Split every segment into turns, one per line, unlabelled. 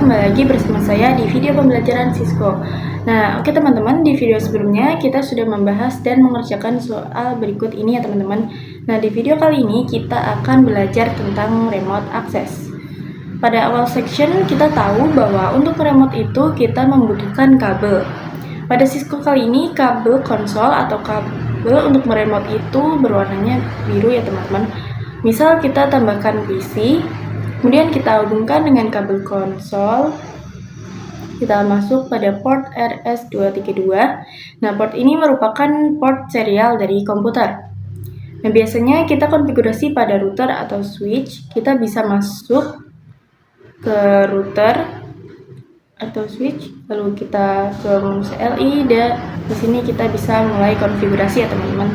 kembali lagi bersama saya di video pembelajaran Cisco. Nah, oke teman-teman, di video sebelumnya kita sudah membahas dan mengerjakan soal berikut ini ya teman-teman. Nah, di video kali ini kita akan belajar tentang remote access. Pada awal section kita tahu bahwa untuk remote itu kita membutuhkan kabel. Pada Cisco kali ini kabel konsol atau kabel untuk meremote itu berwarnanya biru ya teman-teman. Misal kita tambahkan PC, kemudian kita hubungkan dengan kabel konsol. Kita masuk pada port RS232. Nah, port ini merupakan port serial dari komputer. Nah, biasanya kita konfigurasi pada router atau switch. Kita bisa masuk ke router atau switch, lalu kita ke menu CLI, dan di sini kita bisa mulai konfigurasi ya teman-teman.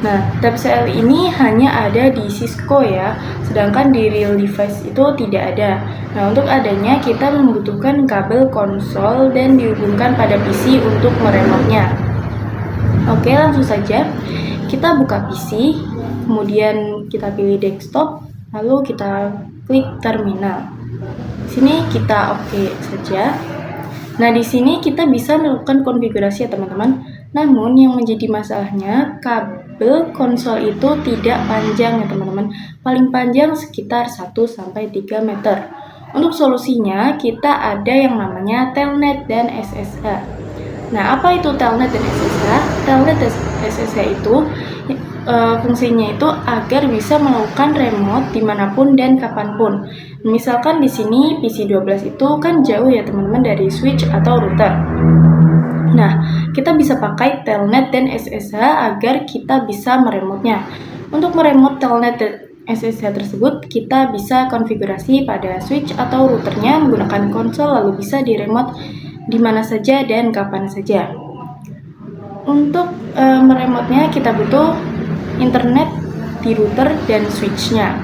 Nah, tab CLI ini hanya ada di Cisco ya, sedangkan di real device itu tidak ada. Nah, untuk adanya kita membutuhkan kabel konsol dan dihubungkan pada PC untuk meremote-nya. Oke, langsung saja kita buka PC, kemudian kita pilih desktop, lalu kita klik terminal. Di sini kita oke saja. Nah, di sini kita bisa melakukan konfigurasi ya teman-teman. Namun yang menjadi masalahnya kabel konsol itu tidak panjang ya teman-teman. Paling panjang sekitar 1-3 meter. Untuk solusinya kita ada yang namanya Telnet dan SSH. Nah, apa itu Telnet dan SSH? Telnet dan SSH itu fungsinya itu agar bisa melakukan remote dimanapun dan kapanpun. Misalkan di sini PC12 itu kan jauh ya teman-teman dari switch atau router. Nah, kita bisa pakai Telnet dan SSH agar kita bisa meremote-nya. Untuk meremote Telnet dan SSH tersebut, kita bisa konfigurasi pada switch atau routernya menggunakan konsol, lalu bisa diremote di mana saja dan kapan saja. Untuk meremote-nya kita butuh internet di router dan switch-nya.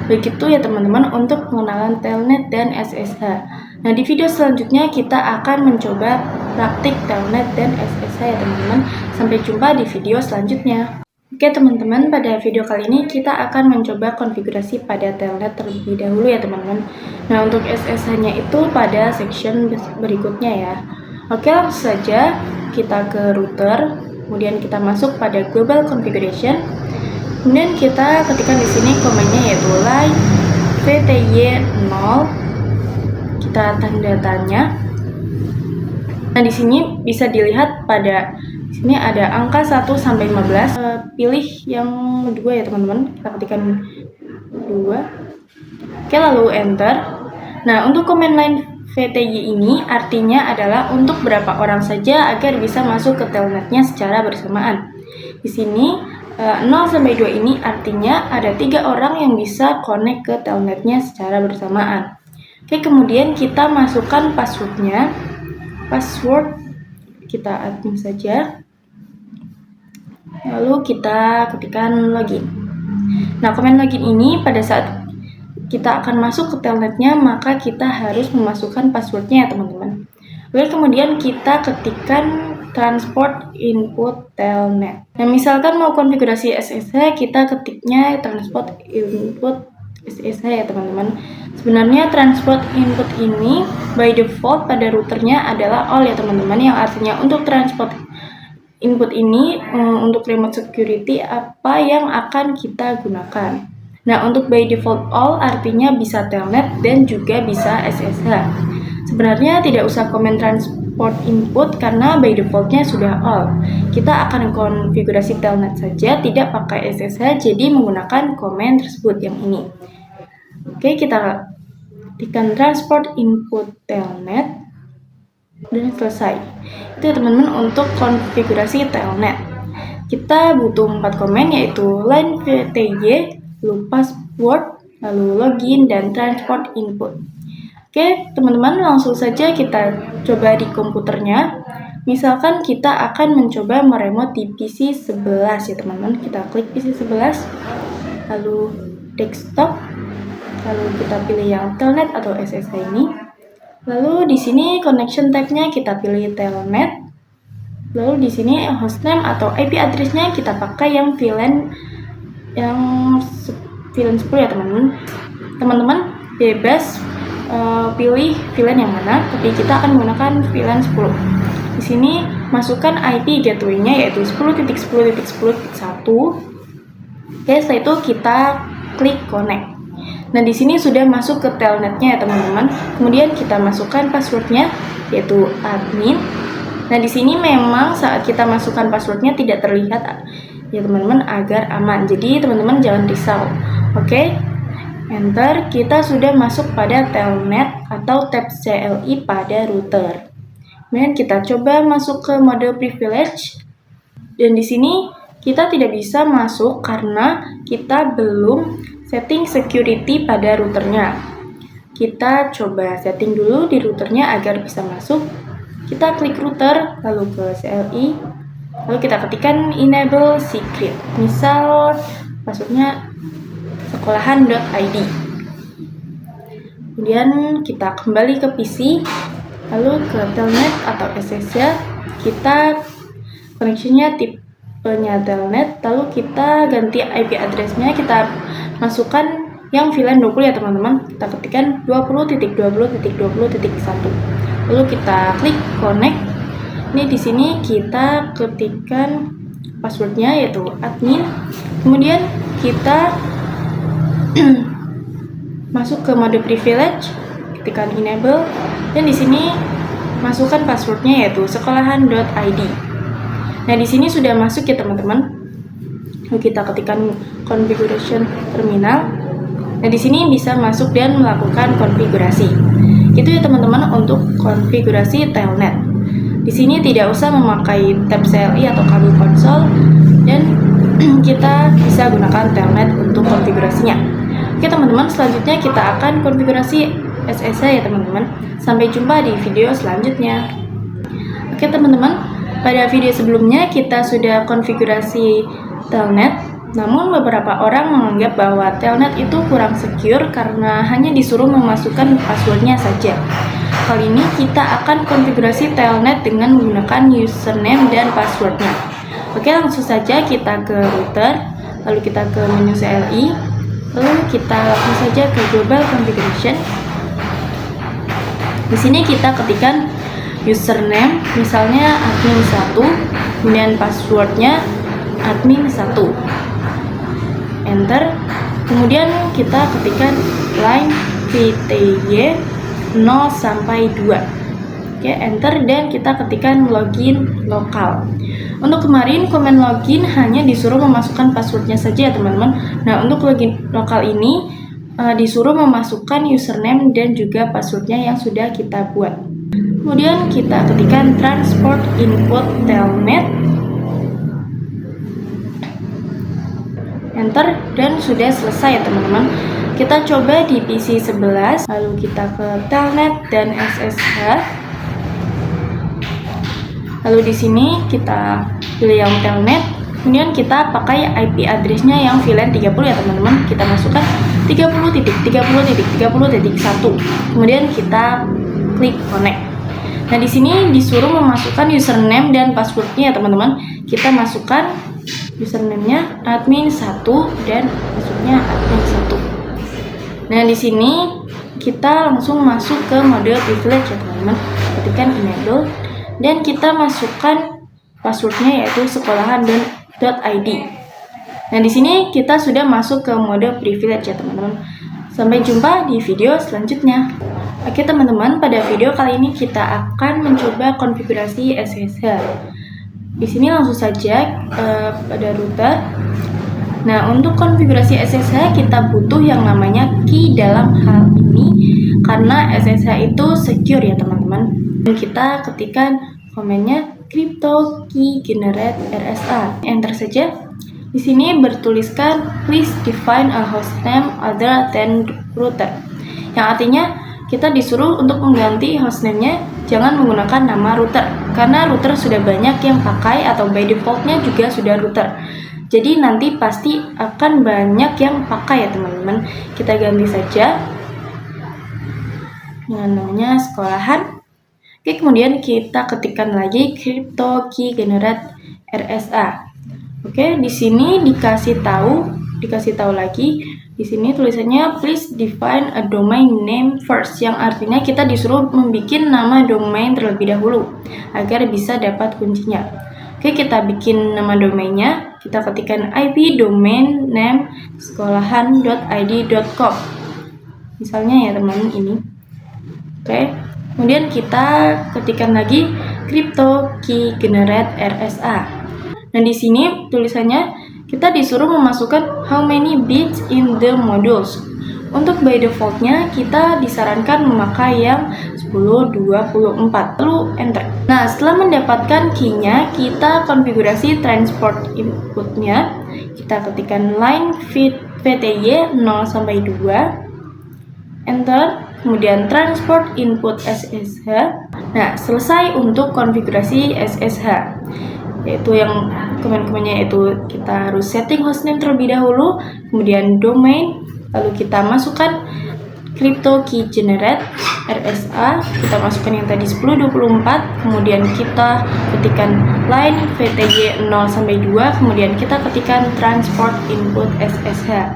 Begitu ya teman-teman untuk pengenalan Telnet dan SSH. Nah, di video selanjutnya kita akan mencoba praktik Telnet dan SSH ya teman-teman. Sampai jumpa di video selanjutnya. Oke teman-teman, pada video kali ini kita akan mencoba konfigurasi pada Telnet terlebih dahulu ya teman-teman. Nah, untuk SSH-nya itu pada section berikutnya ya. Oke, langsung saja kita ke router, kemudian kita masuk pada global configuration. Kemudian kita ketikkan di sini komennya yaitu line VTY0. Kita tanda tanya. Nah, di sini bisa dilihat pada sini ada angka 1 sampai 15. Pilih yang 2 ya teman-teman. Kita ketikkan 2. Oke, lalu enter. Nah, untuk command line VTY ini artinya adalah untuk berapa orang saja agar bisa masuk ke telnetnya secara bersamaan. Di sini 0 sampai 2 ini artinya ada 3 orang yang bisa connect ke telnetnya secara bersamaan. Oke, kemudian kita masukkan passwordnya. Password kita admin saja. Lalu kita ketikkan login. Nah, command login ini pada saat kita akan masuk ke telnetnya, maka kita harus memasukkan passwordnya ya teman-teman. Lalu kemudian kita ketikkan transport input telnet. Nah, misalkan mau konfigurasi SSH, kita ketiknya transport input SSH ya teman-teman. Sebenarnya transport input ini by default pada routernya adalah all ya teman-teman, yang artinya untuk transport input ini untuk remote security apa yang akan kita gunakan. Nah, untuk by default all artinya bisa telnet dan juga bisa SSH. Sebenarnya tidak usah komen transport input karena by defaultnya sudah all. Kita akan konfigurasi telnet saja, tidak pakai SSH, jadi menggunakan komen tersebut yang ini. Oke, kita ketikkan transport input telnet dan selesai. Itu ya teman-teman untuk konfigurasi telnet. Kita butuh 4 komen yaitu line VTY, lalu password, lalu login, dan transport input. Oke, teman-teman, langsung saja kita coba di komputernya. Misalkan kita akan mencoba meremote di PC 11 ya teman-teman. Kita klik PC 11, lalu desktop, lalu kita pilih yang Telnet atau SSH ini. Lalu di sini connection type-nya kita pilih Telnet. Lalu di sini hostname atau IP address-nya kita pakai yang VLAN 10 ya teman-teman. Teman-teman bebas pilih VLAN yang mana, tapi kita akan menggunakan VLAN 10. Di sini masukkan IP gateway-nya yaitu 10.10.10.1. Oke, setelah itu kita klik connect. Nah, di sini sudah masuk ke telnetnya ya teman-teman. Kemudian kita masukkan passwordnya yaitu admin. Nah, di sini memang saat kita masukkan passwordnya tidak terlihat ya teman-teman, agar aman. Jadi teman-teman jangan risau. Oke, enter. Kita sudah masuk pada telnet atau tab CLI pada router. Kemudian kita coba masuk ke mode privilege. Dan di sini kita tidak bisa masuk karena kita belum setting security pada routernya. Kita coba setting dulu di routernya agar bisa masuk. Kita klik router, lalu ke CLI, lalu kita ketikkan enable secret. Misal passwordnya sekolahan.id. Kemudian kita kembali ke PC, lalu ke telnet atau SSH. Kita connection-nya tipenya telnet, lalu kita ganti IP address-nya, kita masukkan yang VLAN 20 ya teman-teman. Kita ketikkan 20.20.20.1. Lalu kita klik connect. Ini di sini kita ketikkan passwordnya yaitu admin. Kemudian kita masuk ke mode privilege, ketikkan enable, dan di sini masukkan passwordnya yaitu sekolahan.id. Nah, di sini sudah masuk ya teman-teman. Lalu kita ketikkan configuration terminal. Nah, di sini bisa masuk dan melakukan konfigurasi. Itu ya teman-teman untuk konfigurasi telnet. Di sini tidak usah memakai tab CLI atau kabel konsol, dan kita bisa gunakan telnet untuk konfigurasinya. Oke teman-teman, selanjutnya kita akan konfigurasi SSH ya teman-teman. Sampai jumpa di video selanjutnya. Oke teman-teman, pada video sebelumnya kita sudah konfigurasi telnet. Namun beberapa orang menganggap bahwa telnet itu kurang secure karena hanya disuruh memasukkan passwordnya saja. Kali ini kita akan konfigurasi telnet dengan menggunakan username dan passwordnya. Oke, langsung saja kita ke router, lalu kita ke menu CLI, lalu kita langsung saja ke global configuration. Di sini kita ketikkan username, misalnya admin1, kemudian passwordnya admin1. Enter. Kemudian kita ketikkan line VTY 0 sampai 2. Oke, enter, dan kita ketikkan login lokal. Untuk kemarin komen login hanya disuruh memasukkan passwordnya saja ya teman-teman. Nah, untuk login lokal ini disuruh memasukkan username dan juga passwordnya yang sudah kita buat. Kemudian kita ketikkan transport input telnet, enter, dan sudah selesai ya teman-teman. Kita coba di PC 11, lalu kita ke telnet dan SSH. Lalu di sini kita pilih yang telnet, kemudian kita pakai IP address-nya yang VLAN 30 ya teman-teman. Kita masukkan 30.30.30.1. Kemudian kita klik connect. Nah, di sini disuruh memasukkan username dan passwordnya ya teman-teman. Kita masukkan username-nya admin1 dan passwordnya admin1. Nah, di sini kita langsung masuk ke mode privilege ya teman-teman. Ketikkan enable dan kita masukkan passwordnya yaitu sekolahan.id. Nah, di sini kita sudah masuk ke mode privilege ya teman-teman. Sampai jumpa di video selanjutnya. Oke teman-teman, pada video kali ini kita akan mencoba konfigurasi SSH. Di sini langsung saja pada router. Nah, untuk konfigurasi SSH kita butuh yang namanya key dalam hal ini karena SSH itu secure ya teman-teman. Dan kita ketikkan komennya crypto key generate RSA. Enter saja. Di sini bertuliskan please define a hostname other than router. Yang artinya kita disuruh untuk mengganti hostname-nya jangan menggunakan nama router karena router sudah banyak yang pakai atau by default-nya juga sudah router. Jadi nanti pasti akan banyak yang pakai ya teman-teman. Kita ganti saja dengan namanya sekolahan. Oke, kemudian kita ketikkan lagi crypto key generate RSA. Oke, di sini dikasih tahu lagi Di sini tulisannya please define a domain name first, yang artinya kita disuruh membuat nama domain terlebih dahulu agar bisa dapat kuncinya. Oke, kita bikin nama domainnya. Kita ketikkan IP domain name sekolahan.id.com. Misalnya ya teman ini. Oke. Kemudian kita ketikkan lagi crypto key generate RSA. Nah, di sini tulisannya kita disuruh memasukkan how many bits in the modules. Untuk by defaultnya kita disarankan memakai yang 1024, lalu enter. Nah, setelah mendapatkan key-nya, kita konfigurasi transport inputnya. Kita ketikkan line VTY 0 sampai 2, enter. Kemudian transport input SSH. Nah, selesai untuk konfigurasi SSH, yaitu yang komen-komennya itu kita harus setting hostname terlebih dahulu, kemudian domain, lalu kita masukkan crypto key generate RSA, kita masukkan yang tadi 1024, kemudian kita ketikkan line VTY 0 sampai 2, kemudian kita ketikkan transport input SSH.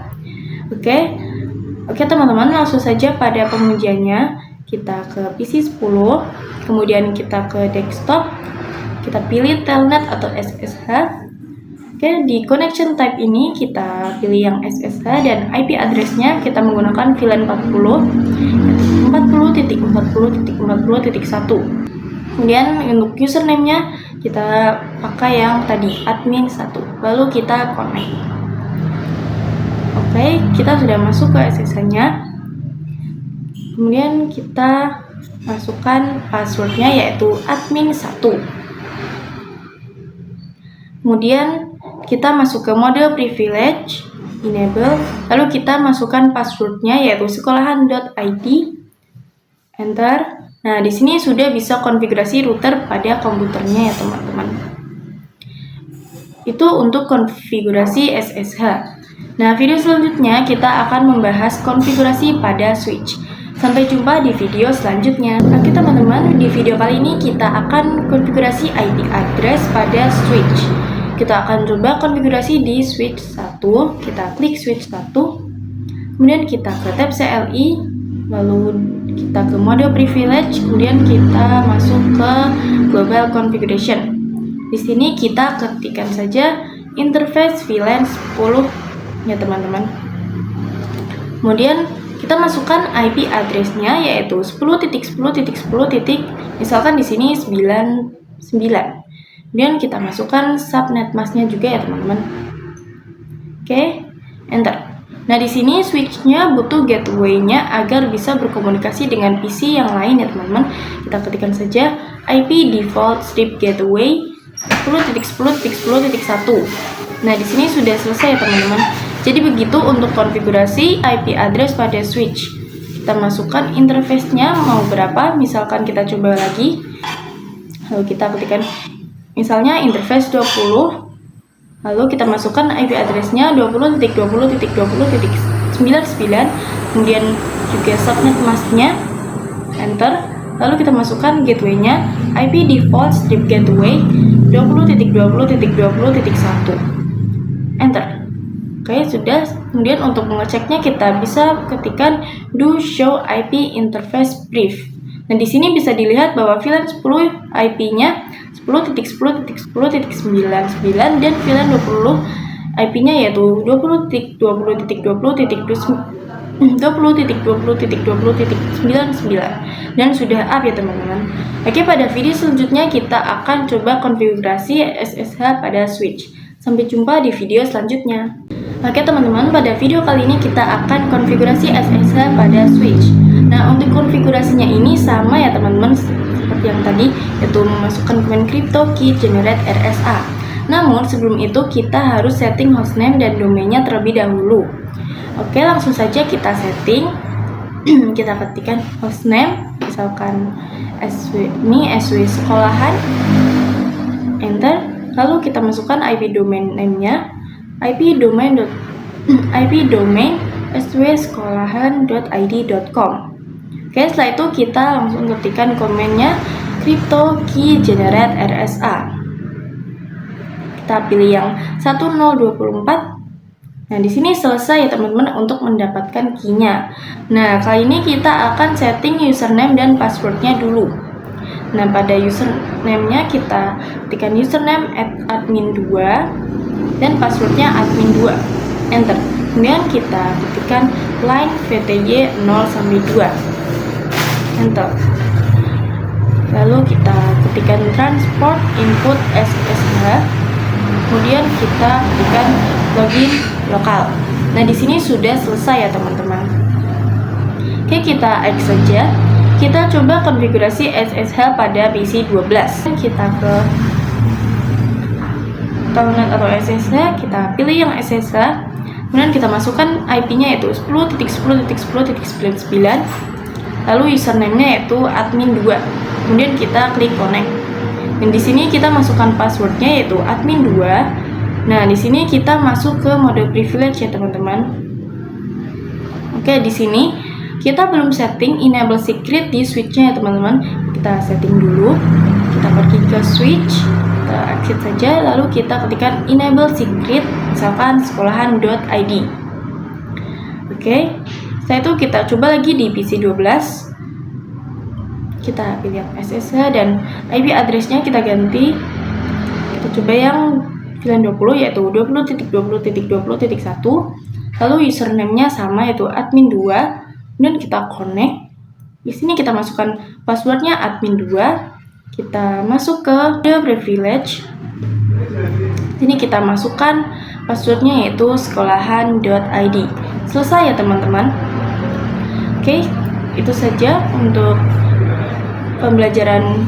Oke teman-teman, langsung saja pada pengujiannya. Kita ke PC 10, kemudian kita ke desktop, kita pilih telnet atau SSH. Oke, di connection type ini kita pilih yang SSH dan IP address-nya kita menggunakan VLAN 40.40.40.1. Kemudian untuk username-nya kita pakai yang tadi admin 1. Lalu kita connect. Oke, kita sudah masuk ke SSH-nya. Kemudian kita masukkan password-nya yaitu admin 1. Kemudian kita masuk ke mode privilege, enable, lalu kita masukkan password-nya yaitu sekolahan.id, enter. Nah, di sini sudah bisa konfigurasi router pada komputernya ya teman-teman. Itu untuk konfigurasi SSH. Nah, video selanjutnya kita akan membahas konfigurasi pada switch. Sampai jumpa di video selanjutnya. Oke teman-teman, di video kali ini kita akan konfigurasi IP address pada switch. Kita akan coba konfigurasi di switch 1. Kita klik switch 1. Kemudian kita ke tab CLI, lalu kita ke mode privilege, kemudian kita masuk ke global configuration. Di sini kita ketikkan saja interface VLAN 10 ya teman-teman. Kemudian kita masukkan IP address-nya yaitu 10.10.10. Misalkan di sini 99. Kemudian kita masukkan subnet mask-nya juga ya teman-teman. Oke, enter. Nah, di sini switch-nya butuh gateway-nya agar bisa berkomunikasi dengan PC yang lain ya teman-teman. Kita ketikkan saja IP default strip gateway 10.10.10.1. Nah, di sini sudah selesai ya teman-teman. Jadi begitu untuk konfigurasi IP address pada switch. Kita masukkan interface-nya mau berapa, misalkan kita coba lagi. Lalu kita ketikkan misalnya interface 20. Lalu kita masukkan IP address-nya 20.20.20.99. Kemudian juga subnet mask-nya, enter. Lalu kita masukkan gateway-nya IP default strip gateway 20.20.20.1. Enter. Oke, sudah. Kemudian untuk mengeceknya kita bisa ketikkan do show IP interface brief. Nah, di sini bisa dilihat bahwa VLAN 10 IP-nya 10.10.10.99 dan VLAN 20 IP-nya yaitu 20.20.20.20.99 dan sudah up ya teman-teman. Oke, pada video selanjutnya kita akan coba konfigurasi SSH pada switch. Sampai jumpa di video selanjutnya. Oke teman-teman, pada video kali ini kita akan konfigurasi SSH pada switch. Nah, untuk konfigurasinya ini sama ya teman-teman seperti yang tadi, yaitu memasukkan komen crypto key generate RSA. Namun sebelum itu kita harus setting hostname dan domainnya terlebih dahulu. Oke, langsung saja kita setting. Kita ketikkan hostname, misalkan SW sekolahan, enter. Lalu kita masukkan IP domain name-nya, IP domain swsekolahan.id.com. Oke, setelah itu kita langsung ketikkan komennya crypto key generate RSA. Kita pilih yang 1024. Nah, di sini selesai ya teman-teman untuk mendapatkan key-nya. Nah, kali ini kita akan setting username dan passwordnya dulu. Nah, pada username-nya kita ketikkan username @admin2 dan passwordnya admin2. Enter. Kemudian kita ketikkan line VTY 0-2. Enter. Lalu kita ketikkan transport input SSH. Kemudian kita ketikkan login lokal. Nah, di sini sudah selesai ya teman-teman. Oke, kita X saja. Kita coba konfigurasi SSH pada PC 12. Kita ke telnet atau SSH, kita pilih yang SSH. Kemudian kita masukkan IP-nya yaitu 10.10.10.99. Lalu username-nya yaitu admin2. Kemudian kita klik connect. Dan di sini kita masukkan passwordnya yaitu admin2. Nah, di sini kita masuk ke mode privilege ya teman-teman. Oke, di sini kita belum setting enable secret di switch-nya ya teman-teman. Kita setting dulu. Kita pergi ke switch, kita exit saja, lalu kita ketikkan enable secret, misalkan sekolahan.id. Oke, setelah itu kita coba lagi di PC 12. Kita pilih yang SSH dan IP address-nya kita ganti. Kita coba yang VLAN 20 yaitu 20.20.20.1. Lalu username-nya sama yaitu admin2. Kemudian kita connect. Di sini kita masukkan passwordnya admin2. Kita masuk ke the privilege. Sini kita masukkan passwordnya yaitu sekolahan.id. Selesai ya teman-teman. Oke, itu saja untuk pembelajaran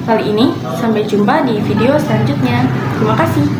kali ini. Sampai jumpa di video selanjutnya. Terima kasih.